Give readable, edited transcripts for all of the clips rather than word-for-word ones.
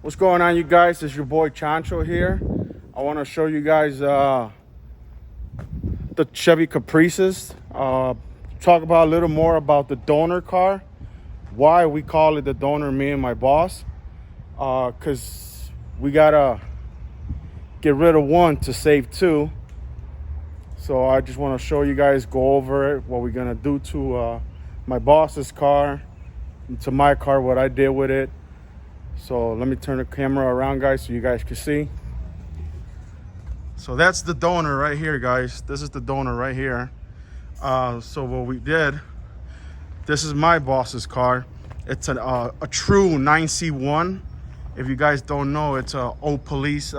What's going on, you guys? It's your boy Chancho here. I want to show you guys the Chevy Caprices. Talk about a little more about the donor car. Why we call it the donor, me and my boss. Because we gotta get rid of one to save two. So I just want to show you guys, go over it, what we're gonna do to my boss's car, and to my car, what I did with it. So let me turn the camera around, guys, so you guys can see. So that's the donor right here, guys. This is the donor right here. So what we did, this is my boss's car. It's a true 9C1. If you guys don't know, it's old police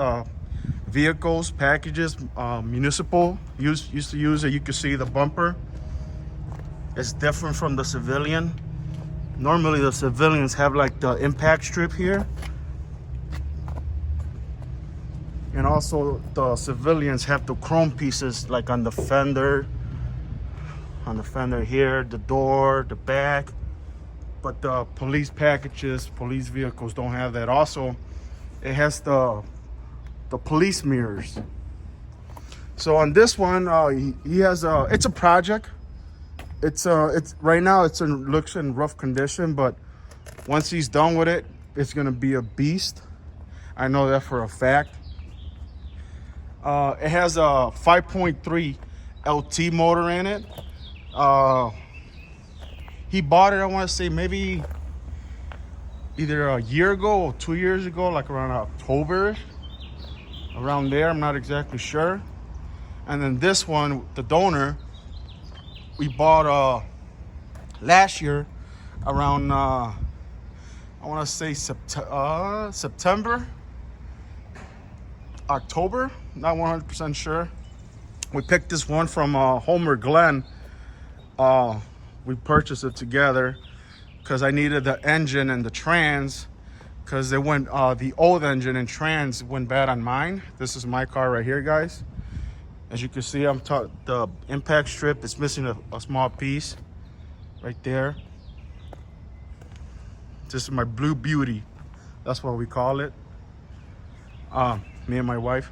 vehicles, packages, municipal used to use it. You can see the bumper. It's different from the civilian. Normally the civilians have like the impact strip here. And also the civilians have the chrome pieces like on the fender here, the door, the back. But the police packages, police vehicles don't have that. Also, it has the police mirrors. So on this one, he has it's a project. It's right now looks in rough condition, but once he's done with it, it's gonna be a beast. I know that for a fact. It has a 5.3 LT motor in it. He bought it, I want to say maybe either a year ago or 2 years ago, like around October, around there. I'm not exactly sure. And then this one, the donor, we bought last year around I want to say September, October, not 100% sure. We picked this one from Homer Glen. We purchased it together because I needed the engine and the trans, because they went the old engine and trans went bad on mine. This is my car right here, guys. As you can see, the impact strip is missing a small piece right there. This is my Blue Beauty. That's what we call it. Me and my wife.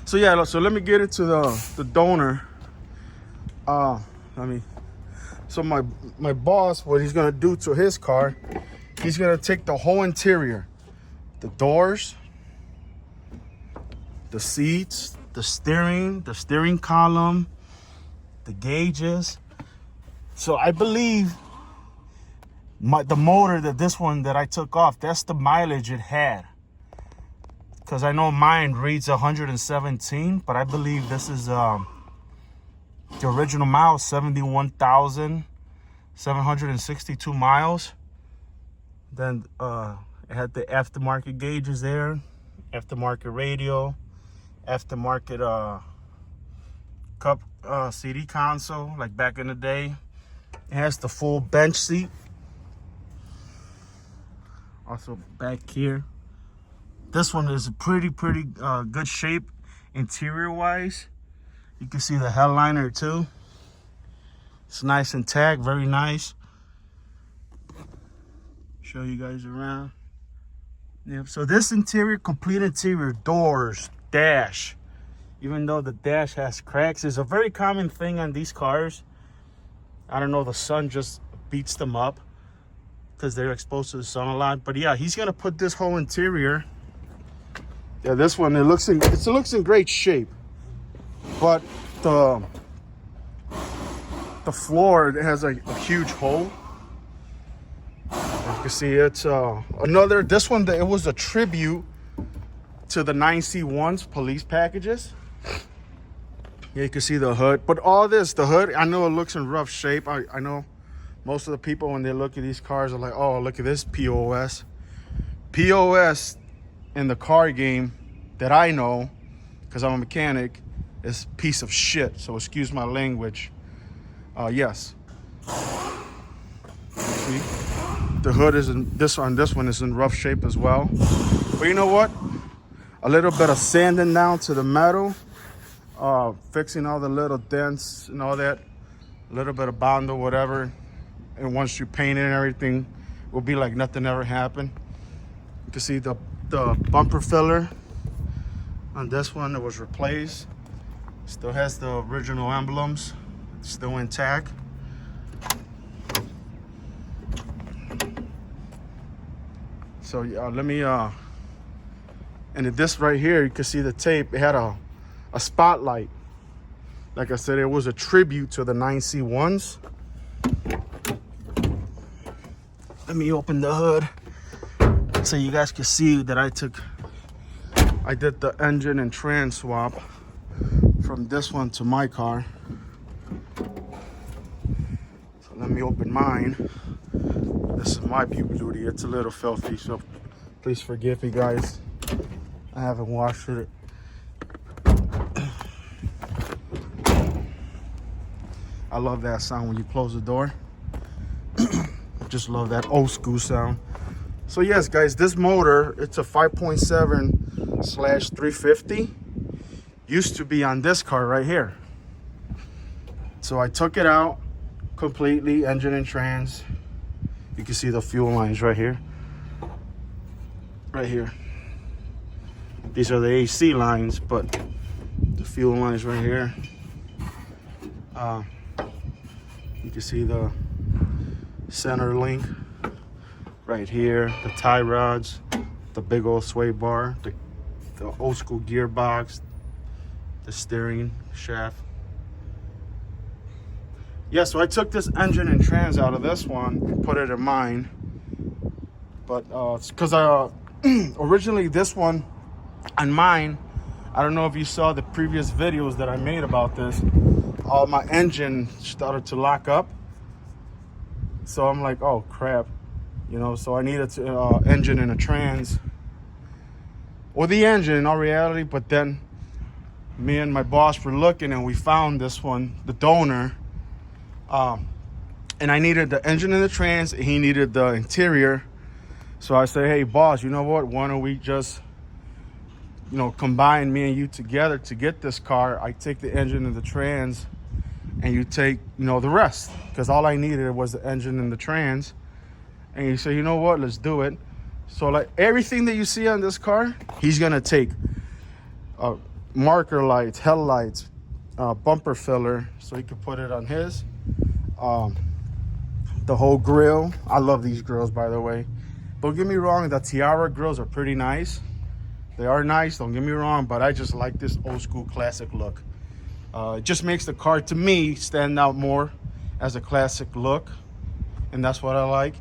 So yeah, so let me get into the donor. So my boss, what he's gonna do to his car, he's gonna take the whole interior, the doors, the seats, the steering column, the gauges. So I believe the motor that I took off, that's the mileage it had. Because I know mine reads 117, but I believe this is the original miles, 71,762 miles. Then it had the aftermarket gauges there, aftermarket radio, aftermarket cup CD console, like back in the day. It has the full bench seat. Also back here. This one is pretty good shape interior wise. You can see the headliner too. It's nice intact, very nice. Show you guys around. Yep, so this interior, complete interior, doors, dash. Even though the dash has cracks, it's a very common thing on these cars. I don't know, the sun just beats them up because they're exposed to the sun a lot. But yeah, he's gonna put this whole interior. Yeah, this one, it looks in great shape. But the floor, it has a huge hole. As you can see, it's this one, it was a tribute to the 9C1's police packages. Yeah, you can see the hood. But all this, the hood, I know it looks in rough shape. I know most of the people, when they look at these cars, are like, oh, look at this POS. POS in the car game that I know, because I'm a mechanic, is piece of shit. So excuse my language. Yes. See, the hood is this one is in rough shape as well. But you know what? A little bit of sanding down to the metal, fixing all the little dents and all that, a little bit of Bondo, whatever. And once you paint it and everything, it will be like nothing ever happened. You can see the bumper filler on this one that was replaced. Still has the original emblems, still intact. So yeah, let me and this right here, you can see the tape. It had a spotlight. Like I said, it was a tribute to the 9C1s. Let me open the hood so you guys can see that I did the engine and trans swap from this one to my car. So let me open mine. This is my beauty. It's a little filthy, so please forgive me, guys. I haven't washed it. I love that sound when you close the door. Just love that old school sound. So yes, guys, this motor, it's a 5.7/350. Used to be on this car right here. So I took it out completely, engine and trans. You can see the fuel lines right here. Right here. These are the AC lines, but the fuel lines right here. You can see the center link right here, the tie rods, the big old sway bar, the old school gearbox, the steering shaft. Yeah, so I took this engine and trans out of this one and put it in mine. But it's because originally this one on mine, I don't know if you saw the previous videos that I made about this, my engine started to lock up. So I'm like, oh crap, you know, so I needed to engine and a trans, or the engine in all reality. But then me and my boss were looking and we found this one, the donor, and I needed the engine and the trans, and he needed the interior. So I said, hey boss, you know what, why don't we just, you know, combine me and you together to get this car. I take the engine and the trans, and you take, you know, the rest, because all I needed was the engine and the trans. And he said, you know what, let's do it. So like everything that you see on this car, he's gonna take marker lights, headlights, bumper filler, so he could put it on his. The whole grill. I love these grills, by the way. Don't get me wrong, the Tiara grills are pretty nice. They are nice, don't get me wrong, but I just like this old school classic look. It just makes the car, to me, stand out more as a classic look, and that's what I like.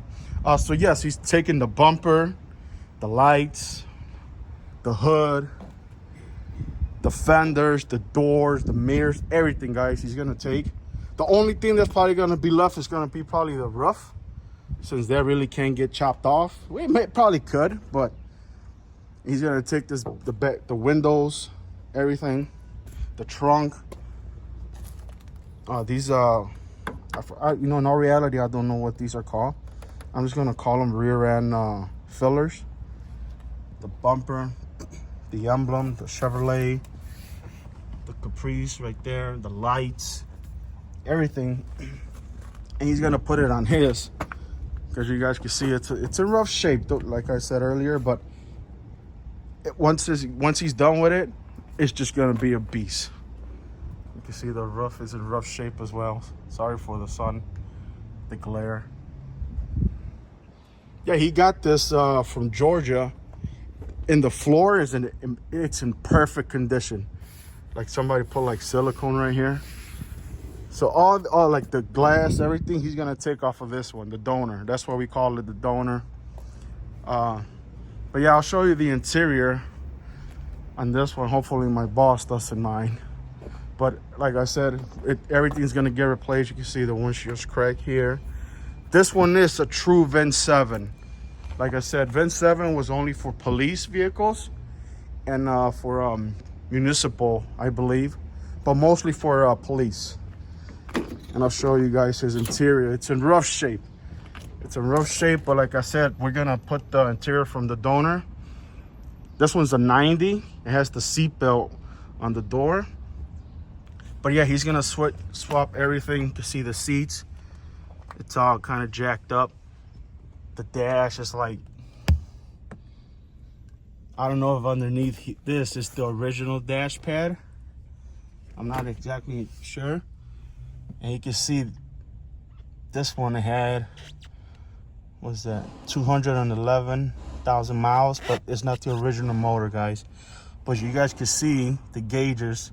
So yes, he's taking the bumper, the lights, the hood, the fenders, the doors, the mirrors, everything, guys, he's gonna take. The only thing that's probably gonna be left is gonna be probably the roof, since that really can't get chopped off. We probably could, but he's gonna take this, the windows, everything, the trunk. These you know, in all reality, I don't know what these are called. I'm just gonna call them rear end fillers. The bumper, the emblem, the Chevrolet, the Caprice right there, the lights, everything. And he's gonna put it on his, because you guys can see it's in rough shape, like I said earlier. But once he's done with it, it's just gonna be a beast. You can see the roof is in rough shape as well. Sorry for the sun, the glare. Yeah, he got this from Georgia, and the floor is it's in perfect condition. Like somebody put like silicone right here. So all like the glass, everything, he's gonna take off of this one, the donor. That's why we call it the donor. But yeah, I'll show you the interior on this one. Hopefully my boss doesn't mind. But like I said, everything's gonna get replaced. You can see the windshield's cracked here. This one is a true VIN 7. Like I said, VIN 7 was only for police vehicles and for municipal, I believe, but mostly for police. And I'll show you guys his interior. It's in rough shape. It's in rough shape, but like I said, we're gonna put the interior from the donor. This one's a 90. It has the seat belt on the door. But yeah, he's gonna swap everything. To see the seats, it's all kind of jacked up. The dash is like, I don't know if underneath this is the original dash pad. I'm not exactly sure. And you can see this one had, what's that, 211,000 miles, but it's not the original motor, guys. But you guys can see the gauges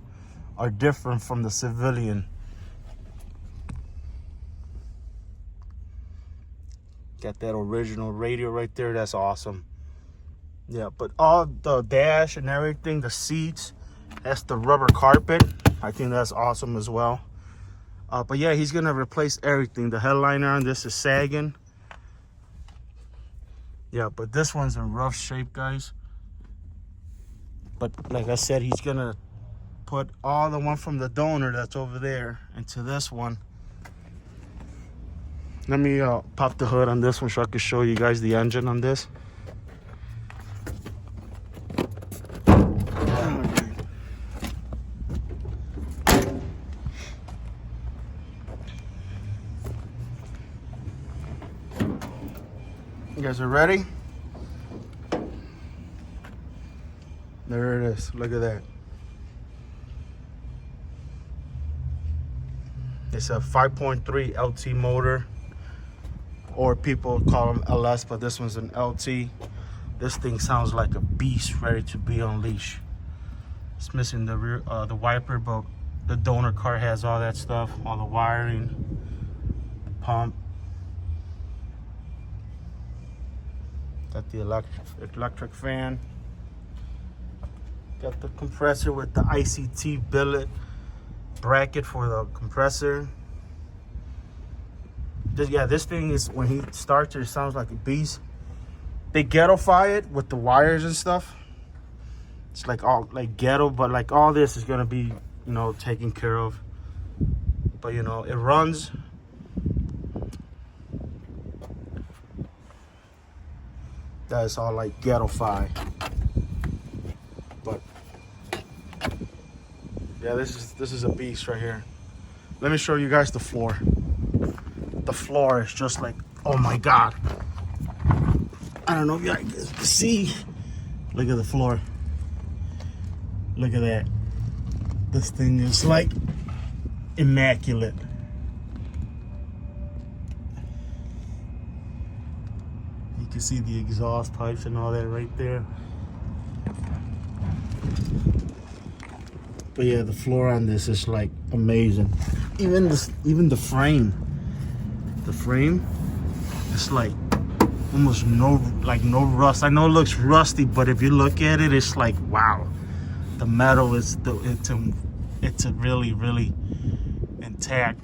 are different from the civilian. Got that original radio right there. That's awesome. Yeah, but all the dash and everything, the seats, that's the rubber carpet. I think that's awesome as well. But yeah, he's gonna replace everything. The headliner on this is sagging. Yeah, but this one's in rough shape, guys. But like I said, he's gonna put all the one from the donor that's over there into this one. Let me pop the hood on this one so I can show you guys the engine on this. You guys are ready? There it is. Look at that. It's a 5.3 LT motor, or people call them LS, but this one's an LT. This thing sounds like a beast ready to be unleashed. It's missing the rear, the wiper, but the donor car has all that stuff, all the wiring, pump. Got the electric fan. Got the compressor with the ICT billet bracket for the compressor. Yeah, this thing is, when he starts it sounds like a beast. They ghettoify it with the wires and stuff. It's like all like ghetto, but like all this is gonna be, you know, taken care of. But you know, it runs. That's all like ghettoify. But yeah, this is a beast right here. Let me show you guys the floor. The floor is just like, oh my God. I don't know if you guys can see. Look at the floor. Look at that. This thing is like immaculate. You can see the exhaust pipes and all that right there. But yeah, the floor on this is like amazing. Even the frame. The frame, it's like almost no rust. I know it looks rusty, but if you look at it, it's like, wow. The metal is it's a really intact.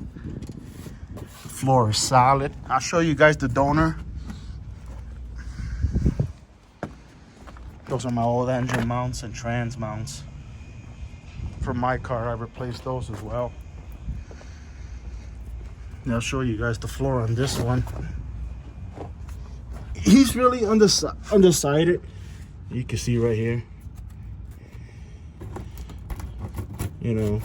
The floor is solid. I'll show you guys the donor. Those are my old engine mounts and trans mounts. For my car, I replaced those as well. And I'll show you guys the floor on this one. He's really undecided. You can see right here. You know,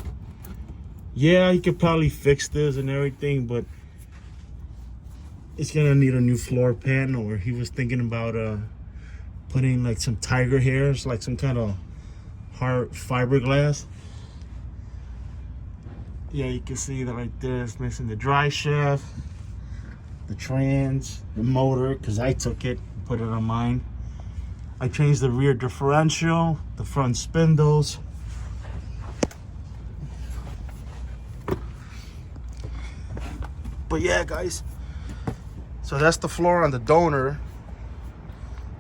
yeah, he could probably fix this and everything, but it's gonna need a new floor pan. Or he was thinking about putting like some tiger hairs, like some kind of hard fiberglass. Yeah, you can see that right there. It's missing the dry shaft, the trans, the motor, because I took it, put it on mine. I changed the rear differential, the front spindles. But yeah, guys, so that's the floor on the donor.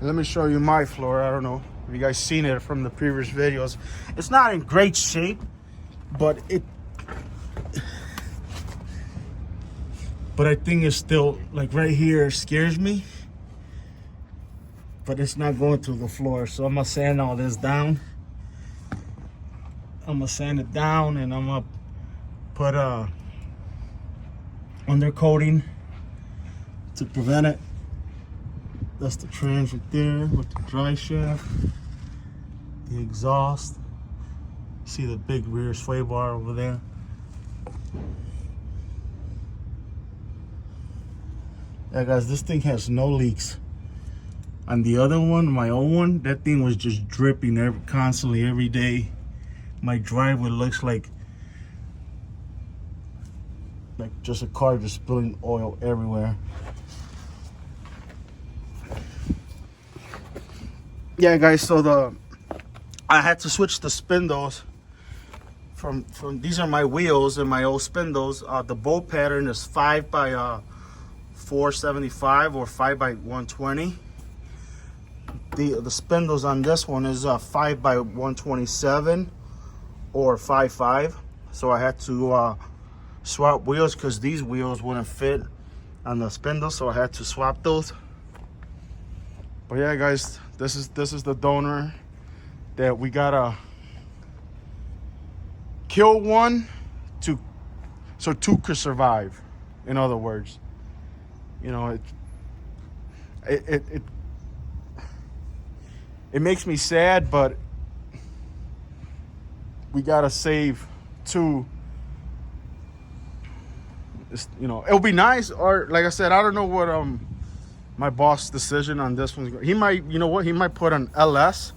Let me show you my floor. I don't know if you guys seen it from the previous videos. It's not in great shape, but I think it's still, like right here, scares me. But it's not going through the floor. So I'm gonna sand all this down. I'm gonna sand it down, and I'm gonna put undercoating to prevent it. That's the trans right there with the dry shaft, the exhaust. See the big rear sway bar over there. Yeah, guys, this thing has no leaks. On the other one, my own one, that thing was just dripping constantly every day. My driveway looks like just a car just spilling oil everywhere. Yeah, guys, so I had to switch the spindles from these are my wheels and my old spindles. The bolt pattern is 5 by 475 or 5 by 120. The spindles on this one is 5 by 127 or 5.5. So I had to swap wheels because these wheels wouldn't fit on the spindle, so I had to swap those. But yeah, guys, this is the donor that we gotta kill one so two could survive. In other words, you know, it makes me sad, but we gotta save two. You know, it'll be nice, or like I said, I don't know what my boss' decision on this one. He might, you know what, he might put an LS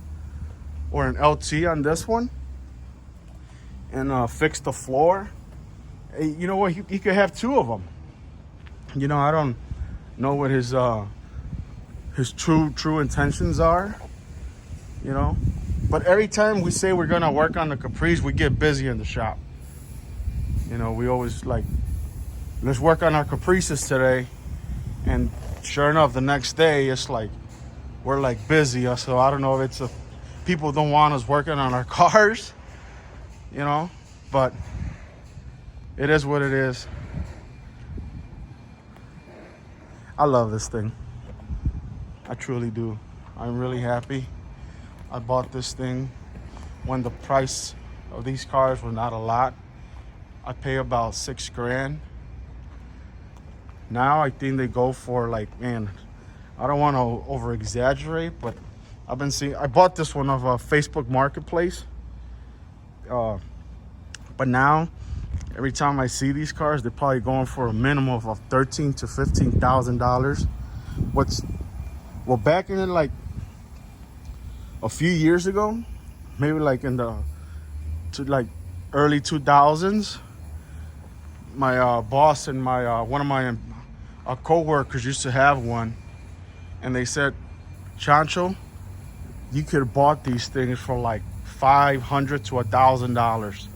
or an LT on this one and fix the floor. You know what, he could have two of them. You know, I don't know what his true intentions are, you know, but every time we say we're gonna work on the Caprice, we get busy in the shop. You know, we always like, let's work on our Caprices today, and sure enough, the next day it's like we're like busy. So I don't know if it's people don't want us working on our cars, you know, but it is what it is. I love this thing. I truly do. I'm really happy. I bought this thing when the price of these cars were not a lot. I pay about $6 grand. Now I think they go for like, man, I don't want to over exaggerate, but I've been seeing, I bought this one of a Facebook Marketplace. But now every time I see these cars, they're probably going for a minimum of $13,000 to $15,000. Well, back in like a few years ago, maybe like in the early 2000s, my boss and my one of my co-workers used to have one, and they said, Chancho, you could have bought these things for like $500 to $1,000.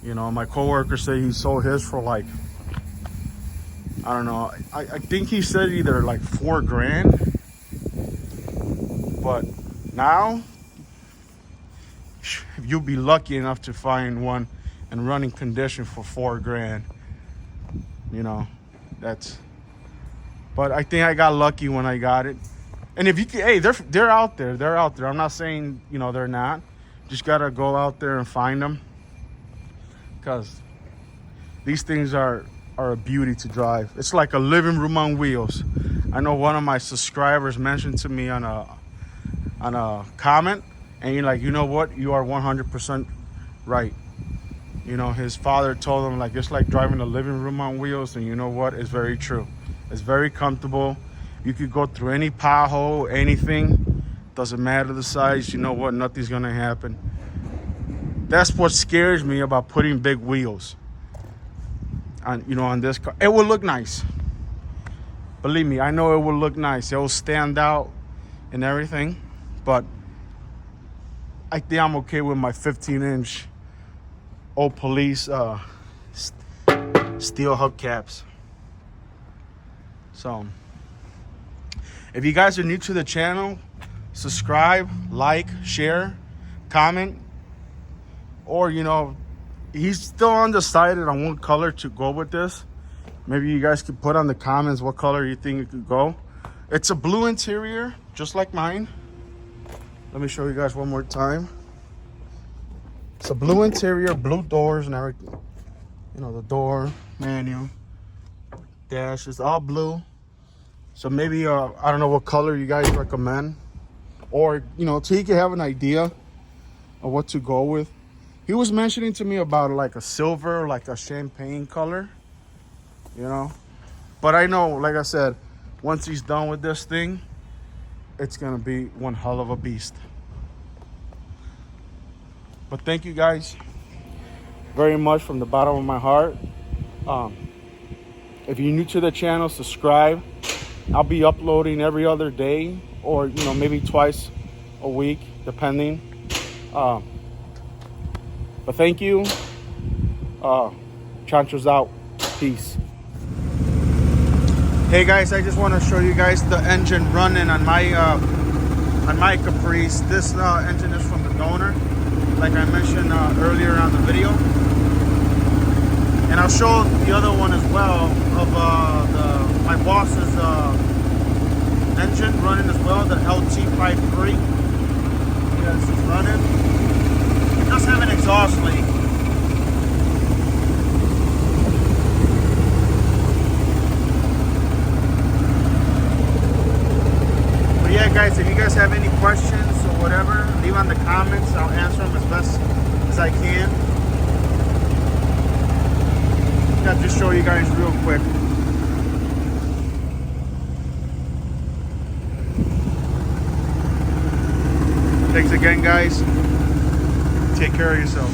You know, my co-worker said he sold his for like, I don't know, I think he said either like $4 grand. But now you'll be lucky enough to find one in running condition for $4 grand. You know, but I think I got lucky when I got it. And if you can, hey, they're out there. They're out there. I'm not saying, you know, they're not. Just gotta go out there and find them, because these things are a beauty to drive. It's like a living room on wheels. I know one of my subscribers mentioned to me on a comment, and you're like, you know what, you are 100% right. You know, his father told him, like, it's like driving a living room on wheels, and you know what, it's very true. It's very comfortable. You could go through any pothole, anything. Doesn't matter the size. You know what, nothing's gonna happen. That's what scares me about putting big wheels on, you know, on this car. It will look nice. Believe me, I know it will look nice. It will stand out and everything, but I think I'm okay with my 15-inch old police steel hubcaps. So if you guys are new to the channel, subscribe, like, share, comment. Or, you know, he's still undecided on what color to go with this. Maybe you guys could put on the comments what color you think it could go. It's a blue interior, just like mine. Let me show you guys one more time. It's a blue interior, blue doors and everything. You know, the door, manual, dash is all blue. So maybe, I don't know what color you guys recommend. Or, you know, so you can have an idea of what to go with. He was mentioning to me about like a silver, like a champagne color, you know. But I know, like I said, once he's done with this thing, it's gonna be one hell of a beast. But thank you guys very much from the bottom of my heart. If you're new to the channel, subscribe. I'll be uploading every other day, or maybe twice a week, depending. But thank you. Chancho's out. Peace. Hey guys, I just want to show you guys the engine running on my Caprice. This engine is from the donor, like I mentioned earlier on the video. And I'll show the other one as well of my boss's engine running as well, the LT53. Yeah, this is running. It does have an exhaust leak. But yeah, guys, if you guys have any questions or whatever, leave on the comments. I'll answer them as best as I can. I'll just show you guys real quick. Thanks again, guys. Take care of yourself.